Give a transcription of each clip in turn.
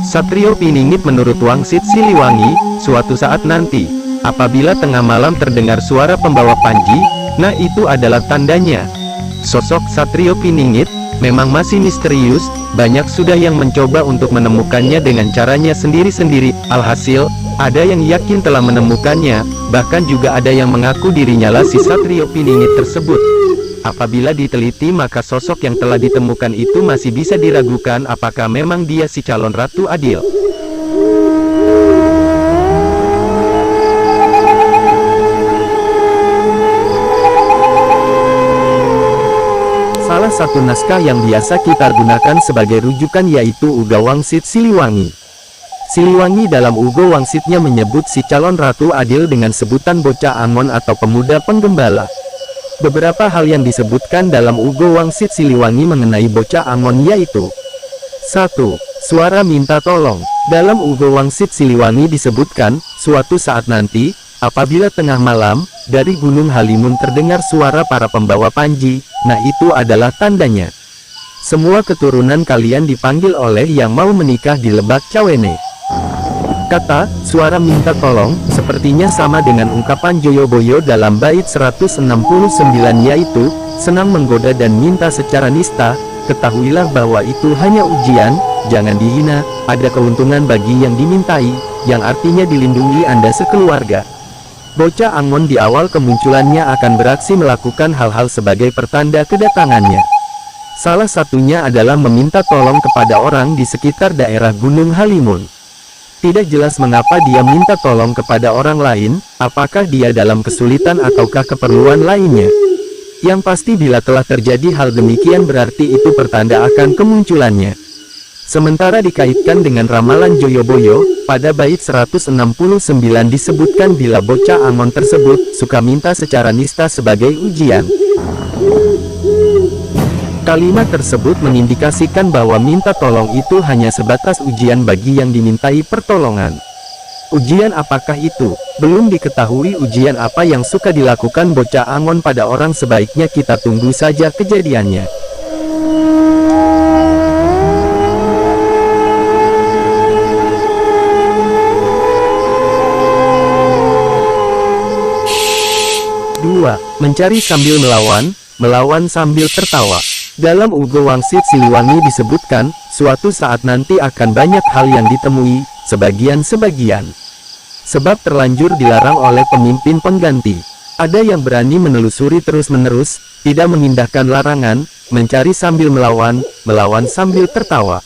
Satrio Piningit menurut Wangsit Siliwangi, suatu saat nanti, apabila tengah malam terdengar suara pembawa panji, nah itu adalah tandanya. Sosok Satrio Piningit memang masih misterius, banyak sudah yang mencoba untuk menemukannya dengan caranya sendiri-sendiri. Alhasil, ada yang yakin telah menemukannya, bahkan juga ada yang mengaku dirinya lah si Satrio Piningit tersebut. Apabila diteliti maka sosok yang telah ditemukan itu masih bisa diragukan apakah memang dia si calon Ratu Adil. Salah satu naskah yang biasa kita gunakan sebagai rujukan yaitu Uga Wangsit Siliwangi. Siliwangi dalam Uga Wangsitnya menyebut si calon Ratu Adil dengan sebutan bocah angon atau pemuda penggembala. Beberapa hal yang disebutkan dalam Uga Wangsit Siliwangi mengenai bocah angon yaitu 1. Suara minta tolong. Dalam Uga Wangsit Siliwangi disebutkan, suatu saat nanti, apabila tengah malam, dari Gunung Halimun terdengar suara para pembawa panji, nah itu adalah tandanya. Semua keturunan kalian dipanggil oleh yang mau menikah di Lebak Cawene. Kata, suara minta tolong, sepertinya sama dengan ungkapan Joyoboyo dalam bait 169 yaitu, senang menggoda dan minta secara nista, ketahuilah bahwa itu hanya ujian, jangan dihina, ada keuntungan bagi yang dimintai, yang artinya dilindungi Anda sekeluarga. Bocah angon di awal kemunculannya akan beraksi melakukan hal-hal sebagai pertanda kedatangannya. Salah satunya adalah meminta tolong kepada orang di sekitar daerah Gunung Halimun. Tidak jelas mengapa dia minta tolong kepada orang lain, apakah dia dalam kesulitan ataukah keperluan lainnya. Yang pasti bila telah terjadi hal demikian berarti itu pertanda akan kemunculannya. Sementara dikaitkan dengan ramalan Joyoboyo, pada bait 169 disebutkan bila bocah angon tersebut suka minta secara nista sebagai ujian. Kalimat tersebut mengindikasikan bahwa minta tolong itu hanya sebatas ujian bagi yang dimintai pertolongan. Ujian apakah itu? Belum diketahui ujian apa yang suka dilakukan bocah angon pada orang, sebaiknya kita tunggu saja kejadiannya. Dua, mencari sambil melawan sambil tertawa. Dalam Uga Wangsit Siliwangi disebutkan, suatu saat nanti akan banyak hal yang ditemui, sebagian. Sebab terlanjur dilarang oleh pemimpin pengganti. Ada yang berani menelusuri terus-menerus, tidak mengindahkan larangan, mencari sambil melawan sambil tertawa.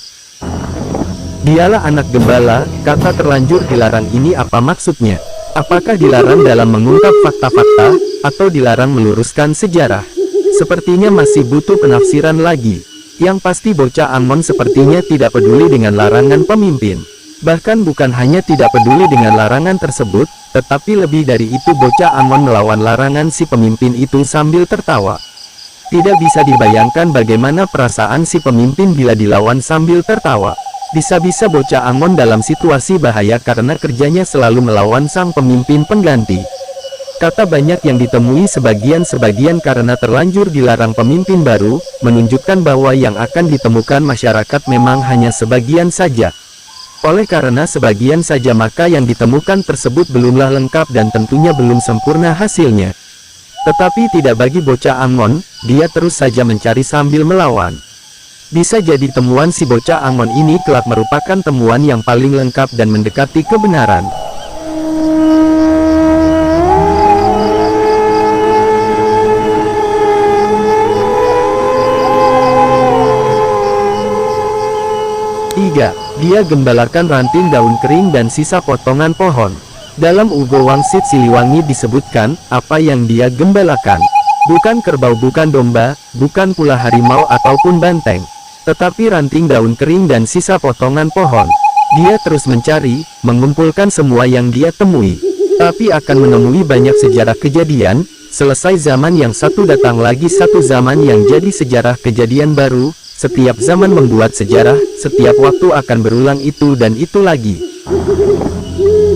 Dialah anak gembala, kata terlanjur dilarang ini apa maksudnya? Apakah dilarang dalam mengungkap fakta-fakta, atau dilarang meluruskan sejarah? Sepertinya masih butuh penafsiran lagi. Yang pasti bocah angon sepertinya tidak peduli dengan larangan pemimpin. Bahkan bukan hanya tidak peduli dengan larangan tersebut, tetapi lebih dari itu bocah angon melawan larangan si pemimpin itu sambil tertawa. Tidak bisa dibayangkan bagaimana perasaan si pemimpin bila dilawan sambil tertawa. Bisa-bisa bocah angon dalam situasi bahaya karena kerjanya selalu melawan sang pemimpin pengganti. Kata banyak yang ditemui sebagian karena terlanjur dilarang pemimpin baru, menunjukkan bahwa yang akan ditemukan masyarakat memang hanya sebagian saja. Oleh karena sebagian saja maka yang ditemukan tersebut belumlah lengkap dan tentunya belum sempurna hasilnya. Tetapi tidak bagi bocah angon, dia terus saja mencari sambil melawan. Bisa jadi temuan si bocah angon ini kelak merupakan temuan yang paling lengkap dan mendekati kebenaran. Dia gembalakan ranting daun kering dan sisa potongan pohon. Dalam Uga Wangsit Siliwangi disebutkan, apa yang dia gembalakan. Bukan kerbau, bukan domba, bukan pula harimau ataupun banteng. Tetapi ranting daun kering dan sisa potongan pohon. Dia terus mencari, mengumpulkan semua yang dia temui. Tapi akan menemui banyak sejarah kejadian, selesai zaman yang satu datang lagi satu zaman yang jadi sejarah kejadian baru. Setiap zaman membuat sejarah, setiap waktu akan berulang itu dan itu lagi.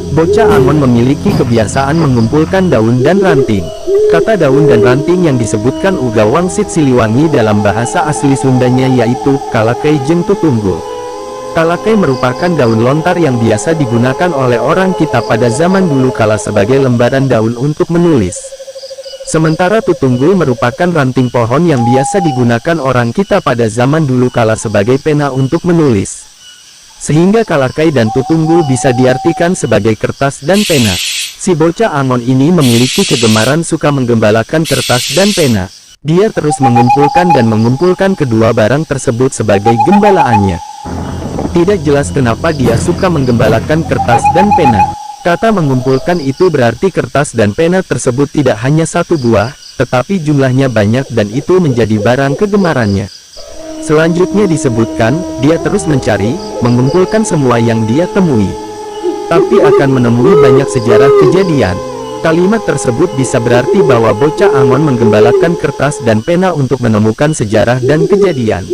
Bocah Angon memiliki kebiasaan mengumpulkan daun dan ranting. Kata daun dan ranting yang disebutkan Uga Wangsit Siliwangi dalam bahasa asli Sundanya yaitu Kalakai Jeng Tutunggul. Kalakai merupakan daun lontar yang biasa digunakan oleh orang kita pada zaman dulu kala sebagai lembaran daun untuk menulis. Sementara tutunggul merupakan ranting pohon yang biasa digunakan orang kita pada zaman dulu kala sebagai pena untuk menulis. Sehingga kalakai dan tutunggul bisa diartikan sebagai kertas dan pena. Si bocah Angon ini memiliki kegemaran suka menggembalakan kertas dan pena. Dia terus mengumpulkan dan mengumpulkan kedua barang tersebut sebagai gembalaannya. Tidak jelas kenapa dia suka menggembalakan kertas dan pena. Kata mengumpulkan itu berarti kertas dan pena tersebut tidak hanya satu buah, tetapi jumlahnya banyak dan itu menjadi barang kegemarannya. Selanjutnya disebutkan, dia terus mencari, mengumpulkan semua yang dia temui. Tapi akan menemui banyak sejarah kejadian. Kalimat tersebut bisa berarti bahwa bocah Angon menggembalakan kertas dan pena untuk menemukan sejarah dan kejadian.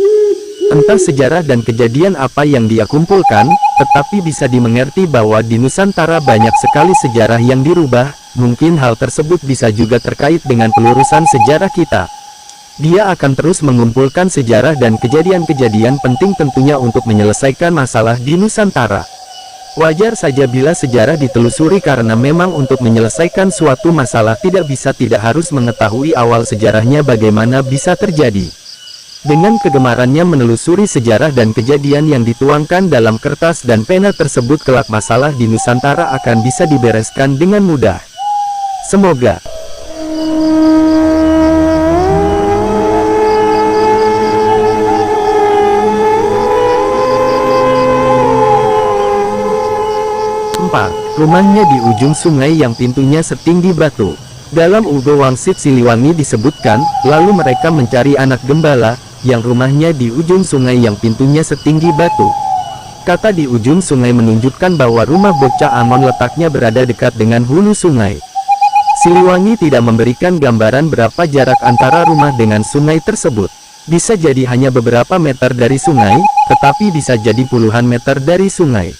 Entah sejarah dan kejadian apa yang dia kumpulkan, tetapi bisa dimengerti bahwa di Nusantara banyak sekali sejarah yang dirubah. Mungkin hal tersebut bisa juga terkait dengan pelurusan sejarah kita. Dia akan terus mengumpulkan sejarah dan kejadian-kejadian penting tentunya untuk menyelesaikan masalah di Nusantara. Wajar saja bila sejarah ditelusuri karena memang untuk menyelesaikan suatu masalah tidak harus mengetahui awal sejarahnya bagaimana bisa terjadi. Dengan kegemarannya menelusuri sejarah dan kejadian yang dituangkan dalam kertas dan pena tersebut kelak masalah di Nusantara akan bisa dibereskan dengan mudah. Semoga. Rumahnya di ujung sungai yang pintunya setinggi batu. Dalam Uga Wangsit Siliwangi disebutkan, lalu mereka mencari anak gembala, yang rumahnya di ujung sungai yang pintunya setinggi batu. Kata di ujung sungai menunjukkan bahwa rumah bocah Angon letaknya berada dekat dengan hulu sungai. Siliwangi tidak memberikan gambaran berapa jarak antara rumah dengan sungai tersebut. Bisa jadi hanya beberapa meter dari sungai, tetapi bisa jadi puluhan meter dari sungai.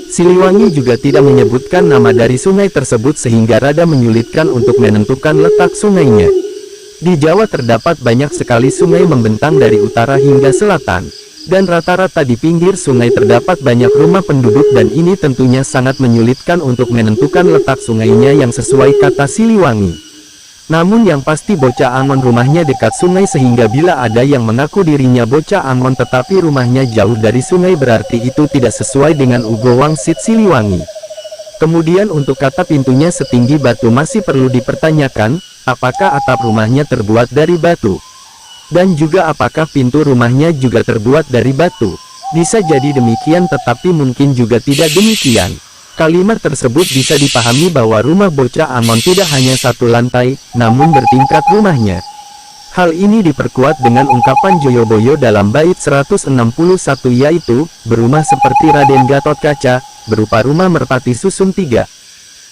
Siliwangi juga tidak menyebutkan nama dari sungai tersebut sehingga rada menyulitkan untuk menentukan letak sungainya. Di Jawa terdapat banyak sekali sungai membentang dari utara hingga selatan. Dan rata-rata di pinggir sungai terdapat banyak rumah penduduk dan ini tentunya sangat menyulitkan untuk menentukan letak sungainya yang sesuai kata Siliwangi. Namun yang pasti bocah Angon rumahnya dekat sungai sehingga bila ada yang mengaku dirinya bocah Angon tetapi rumahnya jauh dari sungai berarti itu tidak sesuai dengan Uga Wangsit Siliwangi. Kemudian untuk kata pintunya setinggi batu masih perlu dipertanyakan, apakah atap rumahnya terbuat dari batu? Dan juga apakah pintu rumahnya juga terbuat dari batu? Bisa jadi demikian tetapi mungkin juga tidak demikian. Kalimat tersebut bisa dipahami bahwa rumah bocah Angon tidak hanya satu lantai, namun bertingkat rumahnya. Hal ini diperkuat dengan ungkapan Joyoboyo dalam bait 161 yaitu, berumah seperti Raden Gatot Kaca, berupa rumah merpati susun 3.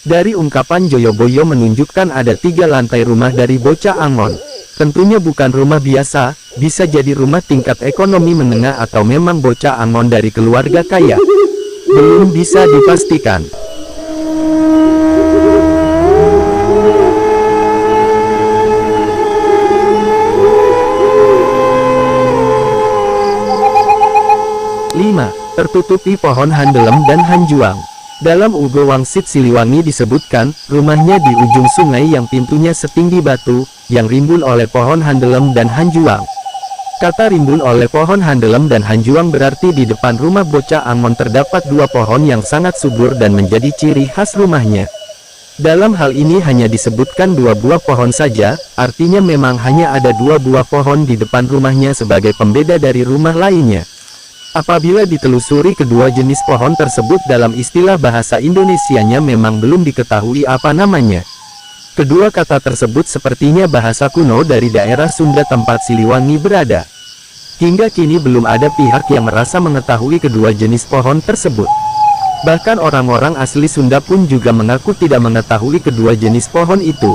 Dari ungkapan Joyoboyo menunjukkan ada 3 lantai rumah dari bocah Angon. Tentunya bukan rumah biasa, bisa jadi rumah tingkat ekonomi menengah atau memang bocah Angon dari keluarga kaya. Belum bisa dipastikan. Tertutupi pohon handelem dan hanjuang. Dalam Uga Wangsit Siliwangi disebutkan, rumahnya di ujung sungai yang pintunya setinggi batu, yang rimbun oleh pohon handelem dan hanjuang. Kata rimbun oleh pohon handelem dan hanjuang berarti di depan rumah bocah Angon terdapat 2 pohon yang sangat subur dan menjadi ciri khas rumahnya. Dalam hal ini hanya disebutkan 2 buah pohon saja, artinya memang hanya ada 2 buah pohon di depan rumahnya sebagai pembeda dari rumah lainnya. Apabila ditelusuri kedua jenis pohon tersebut dalam istilah bahasa Indonesianya memang belum diketahui apa namanya. Kedua kata tersebut sepertinya bahasa kuno dari daerah Sunda tempat Siliwangi berada. Hingga kini belum ada pihak yang merasa mengetahui kedua jenis pohon tersebut. Bahkan orang-orang asli Sunda pun juga mengaku tidak mengetahui kedua jenis pohon itu.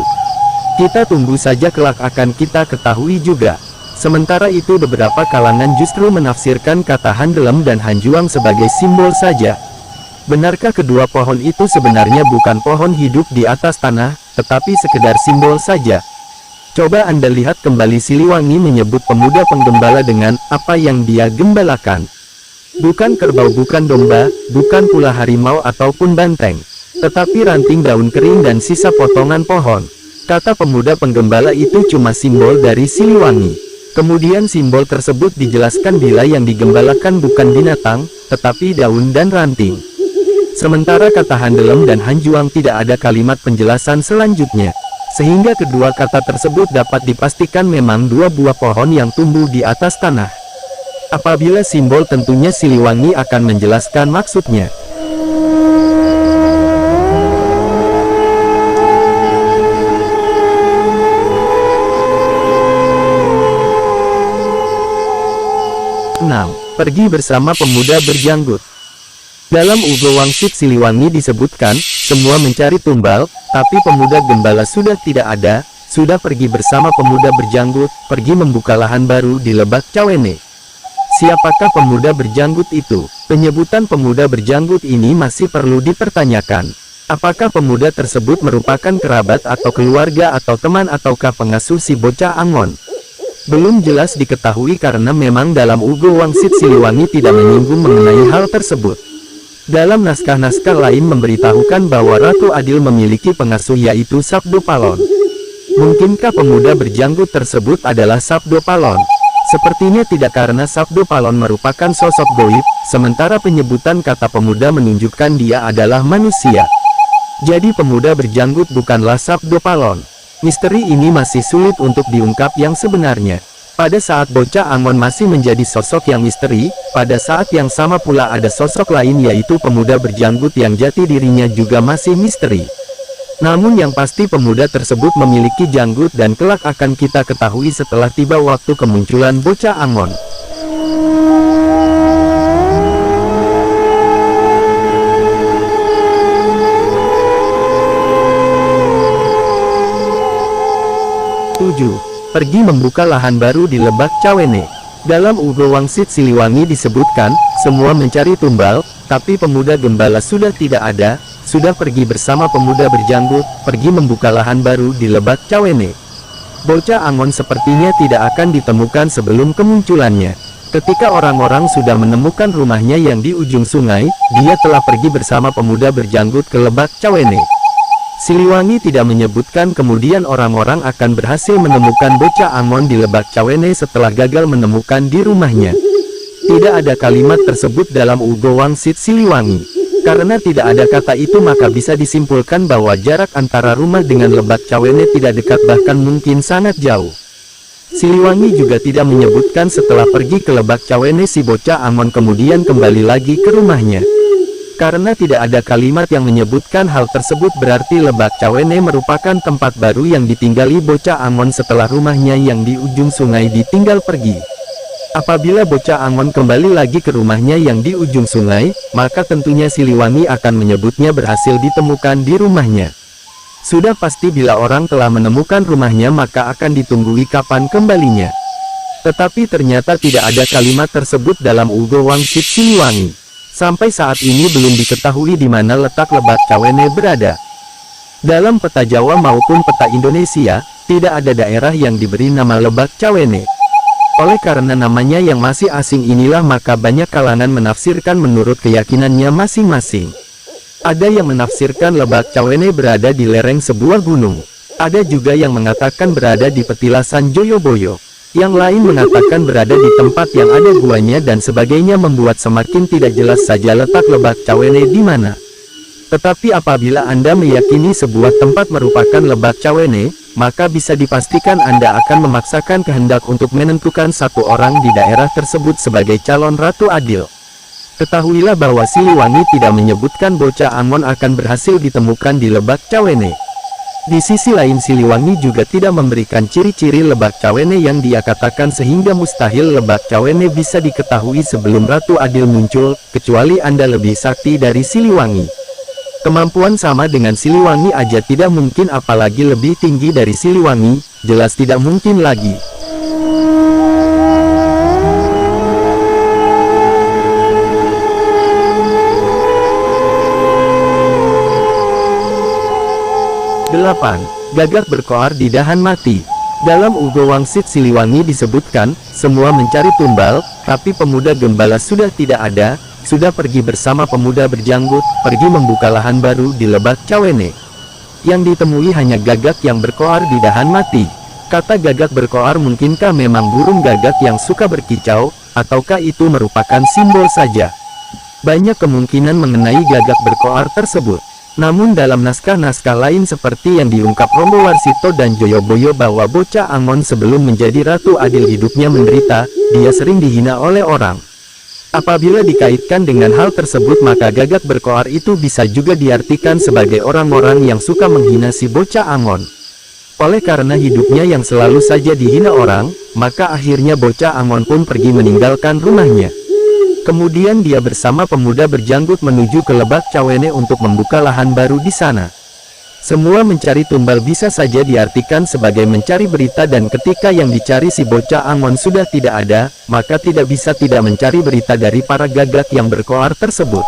Kita tunggu saja kelak akan kita ketahui juga. Sementara itu beberapa kalangan justru menafsirkan kata handelem dan hanjuang sebagai simbol saja. Benarkah kedua pohon itu sebenarnya bukan pohon hidup di atas tanah, tetapi sekedar simbol saja? Coba Anda lihat kembali Siliwangi menyebut pemuda penggembala dengan apa yang dia gembalakan. Bukan kerbau, bukan domba, bukan pula harimau ataupun banteng, tetapi ranting daun kering dan sisa potongan pohon. Kata pemuda penggembala itu cuma simbol dari Siliwangi. Kemudian simbol tersebut dijelaskan bila yang digembalakan bukan binatang, tetapi daun dan ranting. Sementara kata Handelem dan Hanjuang tidak ada kalimat penjelasan selanjutnya. Sehingga kedua kata tersebut dapat dipastikan memang dua buah pohon yang tumbuh di atas tanah. Apabila simbol tentunya Siliwangi akan menjelaskan maksudnya. Pergi bersama pemuda berjanggut. Dalam Ugo Wangsit Siliwangi disebutkan, semua mencari tumbal, tapi pemuda gembala sudah tidak ada, sudah pergi bersama pemuda berjanggut, pergi membuka lahan baru di Lebak Cawene. Siapakah pemuda berjanggut itu? Penyebutan pemuda berjanggut ini masih perlu dipertanyakan. Apakah pemuda tersebut merupakan kerabat atau keluarga atau teman ataukah pengasuh si bocah Angon? Belum jelas diketahui karena memang dalam Ugo Wangsit Siliwangi tidak menyinggung mengenai hal tersebut. Dalam naskah-naskah lain memberitahukan bahwa Ratu Adil memiliki pengasuh yaitu Sabdo Palon. Mungkinkah pemuda berjanggut tersebut adalah Sabdo Palon? Sepertinya tidak karena Sabdo Palon merupakan sosok goib, sementara penyebutan kata pemuda menunjukkan dia adalah manusia. Jadi pemuda berjanggut bukanlah Sabdo Palon. Misteri ini masih sulit untuk diungkap yang sebenarnya. Pada saat bocah Angon masih menjadi sosok yang misteri, pada saat yang sama pula ada sosok lain yaitu pemuda berjanggut yang jati dirinya juga masih misteri. Namun yang pasti pemuda tersebut memiliki janggut dan kelak akan kita ketahui setelah tiba waktu kemunculan bocah Angon. Pergi membuka lahan baru di Lebak Cawene. Dalam Ugo Wangsit Siliwangi disebutkan, semua mencari tumbal, tapi pemuda gembala sudah tidak ada, sudah pergi bersama pemuda berjanggut, pergi membuka lahan baru di Lebak Cawene. Bocah Angon sepertinya tidak akan ditemukan sebelum kemunculannya. Ketika orang-orang sudah menemukan rumahnya yang di ujung sungai, dia telah pergi bersama pemuda berjanggut ke Lebak Cawene. Siliwangi tidak menyebutkan kemudian orang-orang akan berhasil menemukan bocah Angon di Lebak Cawene setelah gagal menemukan di rumahnya. Tidak ada kalimat tersebut dalam Ugo Wangsit Siliwangi. Karena tidak ada kata itu maka bisa disimpulkan bahwa jarak antara rumah dengan Lebak Cawene tidak dekat bahkan mungkin sangat jauh. Siliwangi juga tidak menyebutkan setelah pergi ke Lebak Cawene si bocah Angon kemudian kembali lagi ke rumahnya. Karena tidak ada kalimat yang menyebutkan hal tersebut berarti Lebak Cawene merupakan tempat baru yang ditinggali bocah Angon setelah rumahnya yang di ujung sungai ditinggal pergi. Apabila bocah Angon kembali lagi ke rumahnya yang di ujung sungai, maka tentunya Siliwangi akan menyebutnya berhasil ditemukan di rumahnya. Sudah pasti bila orang telah menemukan rumahnya maka akan ditunggui kapan kembalinya. Tetapi ternyata tidak ada kalimat tersebut dalam Ugo Wangsit Siliwangi. Sampai saat ini belum diketahui di mana letak Lebak Cawene berada. Dalam peta Jawa maupun peta Indonesia, tidak ada daerah yang diberi nama Lebak Cawene. Oleh karena namanya yang masih asing inilah maka banyak kalangan menafsirkan menurut keyakinannya masing-masing. Ada yang menafsirkan Lebak Cawene berada di lereng sebuah gunung. Ada juga yang mengatakan berada di petilasan Joyoboyo. Yang lain mengatakan berada di tempat yang ada guanya dan sebagainya membuat semakin tidak jelas saja letak Lebak Cawene di mana. Tetapi apabila Anda meyakini sebuah tempat merupakan Lebak Cawene, maka bisa dipastikan Anda akan memaksakan kehendak untuk menentukan satu orang di daerah tersebut sebagai calon Ratu Adil. Ketahuilah bahwa Siliwangi tidak menyebutkan bocah Angon akan berhasil ditemukan di Lebak Cawene. Di sisi lain Siliwangi juga tidak memberikan ciri-ciri Lebak Cawene yang dia katakan sehingga mustahil Lebak Cawene bisa diketahui sebelum Ratu Adil muncul, kecuali Anda lebih sakti dari Siliwangi. Kemampuan sama dengan Siliwangi aja tidak mungkin apalagi lebih tinggi dari Siliwangi, jelas tidak mungkin lagi. 8. Gagak berkoar di dahan mati. Dalam Ugo Wangsit Siliwangi disebutkan, semua mencari tumbal, tapi pemuda gembala sudah tidak ada, sudah pergi bersama pemuda berjanggut, pergi membuka lahan baru di Lebak Cawene. Yang ditemui hanya gagak yang berkoar di dahan mati. Kata gagak berkoar mungkinkah memang burung gagak yang suka berkicau, ataukah itu merupakan simbol saja? Banyak kemungkinan mengenai gagak berkoar tersebut. Namun dalam naskah-naskah lain seperti yang diungkap Romo Warsito dan Joyoboyo bahwa bocah Angon sebelum menjadi Ratu Adil hidupnya menderita, dia sering dihina oleh orang. Apabila dikaitkan dengan hal tersebut maka gagak berkoar itu bisa juga diartikan sebagai orang-orang yang suka menghina si bocah Angon. Oleh karena hidupnya yang selalu saja dihina orang, maka akhirnya bocah Angon pun pergi meninggalkan rumahnya. Kemudian dia bersama pemuda berjanggut menuju ke Lebak Cawene untuk membuka lahan baru di sana. Semua mencari tumbal bisa saja diartikan sebagai mencari berita dan ketika yang dicari si bocah Angon sudah tidak ada, maka tidak bisa tidak mencari berita dari para gagak yang berkoar tersebut.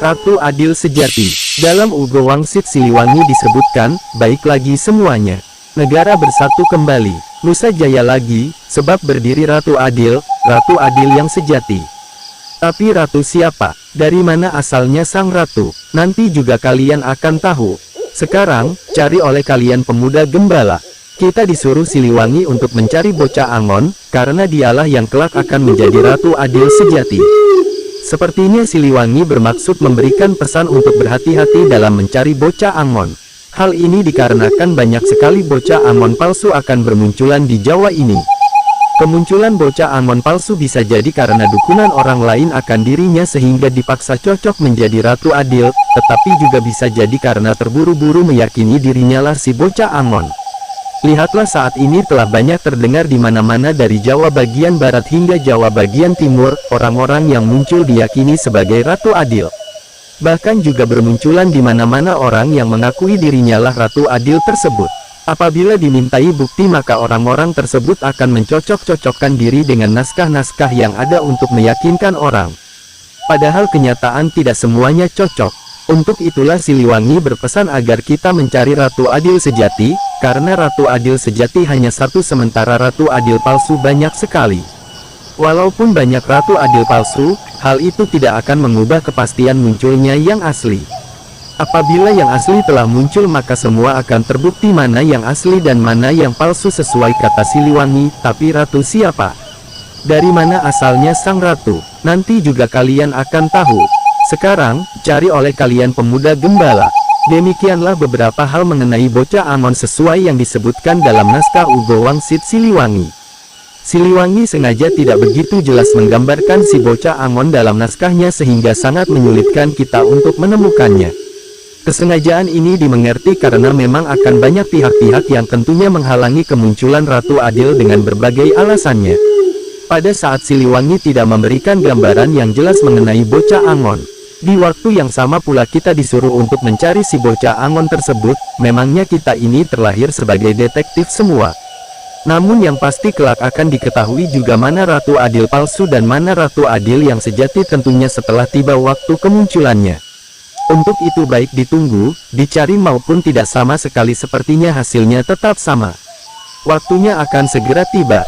Ratu Adil Sejati. Dalam Ugo Wangsit Siliwangi disebutkan, baik lagi semuanya. Negara bersatu kembali, Nusa Jaya lagi, sebab berdiri Ratu Adil yang sejati. Tapi ratu siapa? Dari mana asalnya sang ratu? Nanti juga kalian akan tahu. Sekarang, cari oleh kalian pemuda gembala. Kita disuruh Siliwangi untuk mencari bocah Angon, karena dialah yang kelak akan menjadi Ratu Adil Sejati. Sepertinya Siliwangi bermaksud memberikan pesan untuk berhati-hati dalam mencari bocah Angon. Hal ini dikarenakan banyak sekali bocah Angon palsu akan bermunculan di Jawa ini. Kemunculan bocah Angon palsu bisa jadi karena dukungan orang lain akan dirinya sehingga dipaksa cocok menjadi Ratu Adil, tetapi juga bisa jadi karena terburu-buru meyakini dirinya lah si bocah Angon. Lihatlah saat ini telah banyak terdengar di mana-mana dari Jawa bagian barat hingga Jawa bagian timur, orang-orang yang muncul diyakini sebagai Ratu Adil. Bahkan juga bermunculan di mana-mana orang yang mengakui dirinya lah Ratu Adil tersebut. Apabila dimintai bukti maka orang-orang tersebut akan mencocok-cocokkan diri dengan naskah-naskah yang ada untuk meyakinkan orang. Padahal kenyataan tidak semuanya cocok. Untuk itulah Siliwangi berpesan agar kita mencari Ratu Adil Sejati, karena Ratu Adil Sejati hanya satu sementara Ratu Adil palsu banyak sekali. Walaupun banyak Ratu Adil palsu, hal itu tidak akan mengubah kepastian munculnya yang asli. Apabila yang asli telah muncul maka semua akan terbukti mana yang asli dan mana yang palsu sesuai kata Siliwangi. Tapi ratu siapa? Dari mana asalnya sang ratu? Nanti juga kalian akan tahu. Sekarang, cari oleh kalian pemuda gembala. Demikianlah beberapa hal mengenai bocah Angon sesuai yang disebutkan dalam naskah Ugo Wangsit Siliwangi. Siliwangi sengaja tidak begitu jelas menggambarkan si bocah Angon dalam naskahnya sehingga sangat menyulitkan kita untuk menemukannya. Kesengajaan ini dimengerti karena memang akan banyak pihak-pihak yang tentunya menghalangi kemunculan Ratu Adil dengan berbagai alasannya. Pada saat Siliwangi tidak memberikan gambaran yang jelas mengenai bocah Angon. Di waktu yang sama pula kita disuruh untuk mencari si bocah Angon tersebut, memangnya kita ini terlahir sebagai detektif semua. Namun yang pasti kelak akan diketahui juga mana Ratu Adil palsu dan mana Ratu Adil yang sejati tentunya setelah tiba waktu kemunculannya. Untuk itu baik ditunggu, dicari maupun tidak sama sekali sepertinya hasilnya tetap sama. Waktunya akan segera tiba.